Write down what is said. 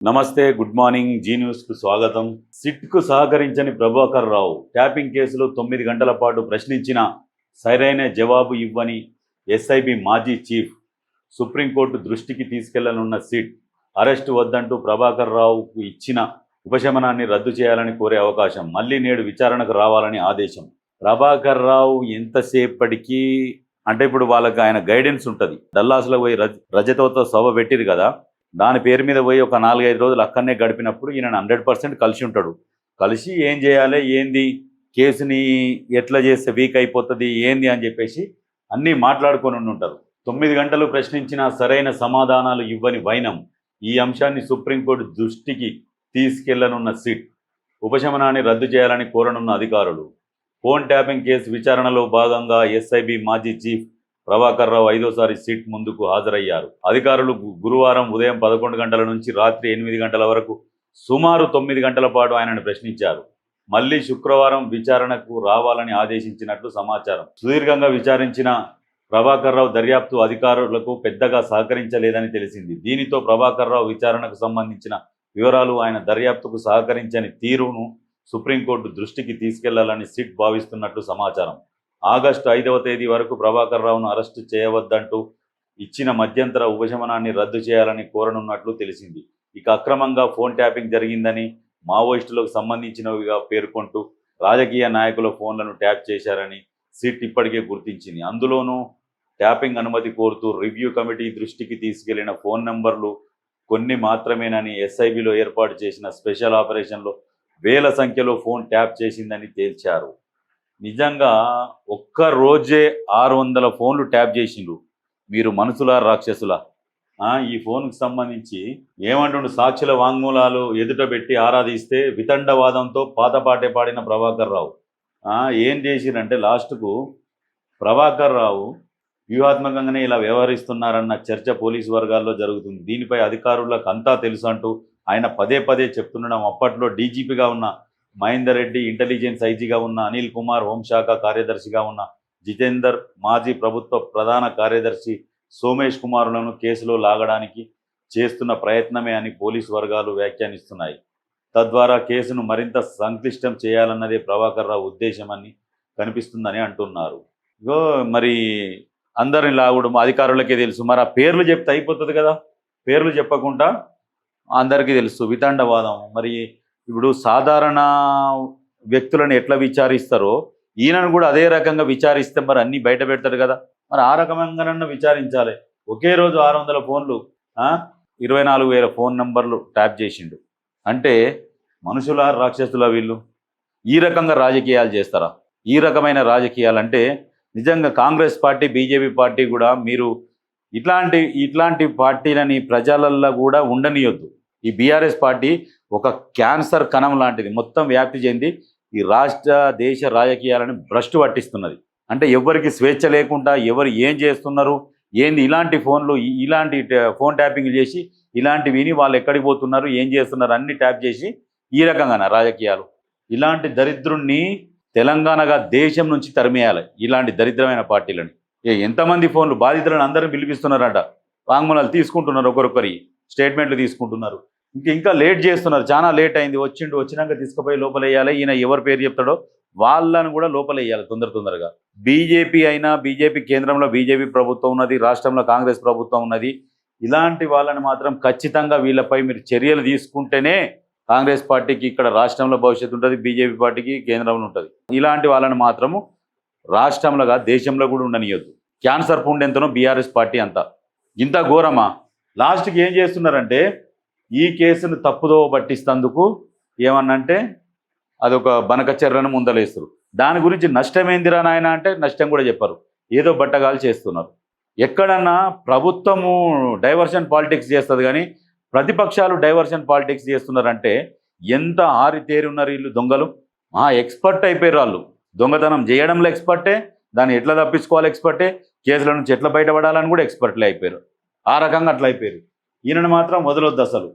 నమస్తే, good morning. G న్యూస్కు స్వాగతం. సిట్కు సహకరించని ప్రభాకర్ రావు ట్యాపింగ్ కేసులో 9 గంటల పాటు ప్రశ్నించిన సరైన జవాబు ఇవ్వని ఎస్ఐబి మాజీ చీఫ్ సుప్రీంకోర్టు దృష్టికి తీసుకెళ్లనున్న సిట్ అరెస్టు వద్దంటూ ప్రభాకర్ రావుకు ఇచ్చిన ఉపశమనాన్ని రద్దు చేయాలని కోరే అవకాశం. మళ్లీ నేడు విచారణకు రావాలని ఆదేశం. ప్రభాకర్ రావు ఎంతసేపటికి అంటే ఇప్పుడు వాళ్ళకి ఆయన గైడెన్స్ ఉంటుంది. డల్లాస్లో పోయి రజతోత్సవ సభ పెట్టిరు కదా, దాని పేరు మీద పోయి ఒక 4-5 రోజులు అక్కడనే గడిపినప్పుడు ఈయన 100% కలిసి ఉంటాడు. కలిసి ఏం చేయాలి, ఏంది కేసుని ఎట్లా చేస్తే వీక్ అయిపోతుంది ఏంది అని చెప్పేసి అన్నీ మాట్లాడుకొని ఉంటారు. 9 గంటలు ప్రశ్నించిన సరైన సమాధానాలు ఇవ్వని వైనం. ఈ అంశాన్ని సుప్రీంకోర్టు దృష్టికి తీసుకెళ్లనున్న సిట్ ఉపశమనాన్ని రద్దు చేయాలని కోరనున్న అధికారులు. ఫోన్ ట్యాపింగ్ కేసు విచారణలో భాగంగా ఎస్ఐబి మాజీ చీఫ్ ప్రభాకర్ రావు 5వ సిట్ ముందుకు హాజరయ్యారు. అధికారులు గురువారం ఉదయం 11 గంటల నుంచి రాత్రి 8 గంటల వరకు సుమారు 9 గంటల పాటు ఆయనను ప్రశ్నించారు. మళ్లీ శుక్రవారం విచారణకు రావాలని ఆదేశించినట్లు సమాచారం. సుదీర్ఘంగా విచారించిన ప్రభాకర్ రావు దర్యాప్తు అధికారులకు పెద్దగా సహకరించలేదని తెలిసింది. దీనితో ప్రభాకర్ రావు విచారణకు సంబంధించిన వివరాలు, ఆయన దర్యాప్తుకు సహకరించని తీరును సుప్రీంకోర్టు దృష్టికి తీసుకెళ్లాలని సిట్ భావిస్తున్నట్లు సమాచారం. ఆగస్టు 5వ తేదీ వరకు ప్రభాకర్ రావును అరెస్టు చేయవద్దంటూ ఇచ్చిన మధ్యంతర ఉపశమనాన్ని రద్దు చేయాలని కోరనున్నట్లు తెలిసింది. ఇక అక్రమంగా ఫోన్ ట్యాపింగ్ జరిగిందని, మావోయిస్టులకు సంబంధించినవిగా పేర్కొంటూ రాజకీయ నాయకుల ఫోన్లను ట్యాప్ చేశారని సిట్ ఇప్పటికే గుర్తించింది. అందులోనూ ట్యాపింగ్ అనుమతి కోరుతూ రివ్యూ కమిటీ దృష్టికి తీసుకెళ్లిన ఫోన్ నంబర్లు కొన్ని మాత్రమేనని ఎస్ఐబిలో ఏర్పాటు చేసిన స్పెషల్ ఆపరేషన్లో వేల సంఖ్యలో ఫోన్ ట్యాప్ చేసిందని తేల్చారు. నిజంగా ఒక్క రోజే 600 ఫోన్లు ట్యాప్ చేసిండ్రు. మీరు మనుషులా రాక్షసులా? ఈ ఫోన్కి సంబంధించి ఏమంటుండు, సాక్షుల వాంగ్మూలాలు ఎదుట పెట్టి ఆరాధిస్తే వితండవాదంతో పాతపాటే పాడిన ప్రభాకర్ రావు ఏం చేసిరంటే లాస్ట్కు ప్రభాకర్ రావు వ్యూహాత్మకంగానే ఇలా వ్యవహరిస్తున్నారన్న చర్చ పోలీసు వర్గాల్లో జరుగుతుంది. దీనిపై అధికారులకు అంతా తెలుసు అంటూ ఆయన పదే చెప్తుండడం. అప్పట్లో డీజీపీగా ఉన్న మహేందర్ రెడ్డి, ఇంటెలిజెన్స్ ఐజీగా ఉన్న అనిల్ కుమార్, హోంశాఖ కార్యదర్శిగా ఉన్న జితేందర్, మాజీ ప్రభుత్వ ప్రధాన కార్యదర్శి సోమేష్ కుమారులను కేసులో లాగడానికి చేస్తున్న ప్రయత్నమే అని పోలీసు వర్గాలు వ్యాఖ్యానిస్తున్నాయి. తద్వారా కేసును మరింత సంక్లిష్టం చేయాలన్నదే ప్రభాకర్ రావు ఉద్దేశమని కనిపిస్తుందని అంటున్నారు. ఇగో మరి అందరిని లాగడం అధికారులకే తెలుసు. మరి ఆ పేర్లు చెప్తే అయిపోతుంది కదా, పేర్లు చెప్పకుండా అందరికీ తెలుసు వితండవాదం. మరి ఇప్పుడు సాధారణ వ్యక్తులను ఎట్లా విచారిస్తారో ఈయనను కూడా అదే రకంగా విచారిస్తే మరి అన్నీ బయట పెడతాడు కదా. మరి ఆ రకంగానన్నా విచారించాలి. ఒకే రోజు 600 ఫోన్లు, 24,000 ఫోన్ నంబర్లు ట్యాప్ చేసిండు అంటే మనుషుల రాక్షసుల వీళ్ళు? ఈ రకంగా రాజకీయాలు చేస్తారా? ఈ రకమైన రాజకీయాలంటే నిజంగా కాంగ్రెస్ పార్టీ, బీజేపీ పార్టీ కూడా మీరు ఇట్లాంటి పార్టీలని ప్రజలల్లో కూడా ఉండనియొద్దు. ఈ బీఆర్ఎస్ పార్టీ ఒక క్యాన్సర్ కణం లాంటిది, మొత్తం వ్యాప్తి చెంది ఈ రాష్ట్ర దేశ రాజకీయాలను భ్రష్టు పట్టిస్తున్నది. అంటే ఎవరికి స్వేచ్ఛ లేకుండా ఎవరు ఏం చేస్తున్నారు ఏంది, ఇలాంటి ఫోన్లు, ఇలాంటి ఫోన్ ట్యాపింగ్ చేసి ఇలాంటి విని వాళ్ళు ఎక్కడికి పోతున్నారు, ఏం చేస్తున్నారు అన్ని ట్యాప్ చేసి ఈ రకంగా రాజకీయాలు. ఇలాంటి దరిద్రుణ్ణి తెలంగాణగా దేశం నుంచి తరిమేయాలి. ఇలాంటి దరిద్రమైన పార్టీలని ఎంతమంది ఫోన్లు బాధితులను అందరిని పిలిపిస్తున్నారట, వాంగ్మూలాలు తీసుకుంటున్నారు, ఒకరొకరి స్టేట్మెంట్లు తీసుకుంటున్నారు. ఇంకా లేట్ చేస్తున్నారు. చాలా లేట్ అయింది, వచ్చినాక తీసుకుపోయి లోపలేయాలి. ఈయన ఎవరి పేరు చెప్తాడో వాళ్ళని కూడా లోపలేయాలి తొందరగా. బీజేపీ అయినా, బీజేపీ కేంద్రంలో బీజేపీ ప్రభుత్వం ఉన్నది, రాష్ట్రంలో కాంగ్రెస్ ప్రభుత్వం ఉన్నది. ఇలాంటి వాళ్ళని మాత్రం ఖచ్చితంగా వీళ్ళపై మీరు చర్యలు తీసుకుంటేనే కాంగ్రెస్ పార్టీకి ఇక్కడ రాష్ట్రంలో భవిష్యత్తు ఉంటుంది, బీజేపీ పార్టీకి కేంద్రంలో ఉంటుంది. ఇలాంటి వాళ్ళని మాత్రము రాష్ట్రంలోగా దేశంలో కూడా ఉండనియొద్దు. క్యాన్సర్ పుండ్ ఎంతనో బీఆర్ఎస్ పార్టీ అంతా. ఇంత ఘోరమా? లాస్ట్కి ఏం చేస్తున్నారంటే ఈ కేసును తప్పుదో పట్టిస్తందుకు ఏమన్నంటే అదొక బనకచర్రను ముందలేస్తారు. దాని గురించి నష్టమేందిరా నాయన అంటే నష్టం కూడా చెప్పరు, ఏదో బట్టగాలు చేస్తున్నారు. ఎక్కడన్నా ప్రభుత్వము డైవర్షన్ పాలిటిక్స్ చేస్తుంది కానీ ప్రతిపక్షాలు డైవర్షన్ పాలిటిక్స్ చేస్తున్నారంటే ఎంత ఆరితేరి ఉన్నారు వీళ్ళు. దొంగలు ఎక్స్పర్ట్ అయిపోయారు వాళ్ళు. దొంగతనం చేయడంలో ఎక్స్పర్టే, దాన్ని ఎట్లా తప్పించుకోవాలి ఎక్స్పర్టే, కేసుల నుంచి ఎట్లా బయటపడాలని కూడా ఎక్స్పర్ట్లే అయిపోయారు. ఆ రకంగా అట్లా అయిపోయారు. ఈయనను మాత్రం వదలొద్దు అసలు.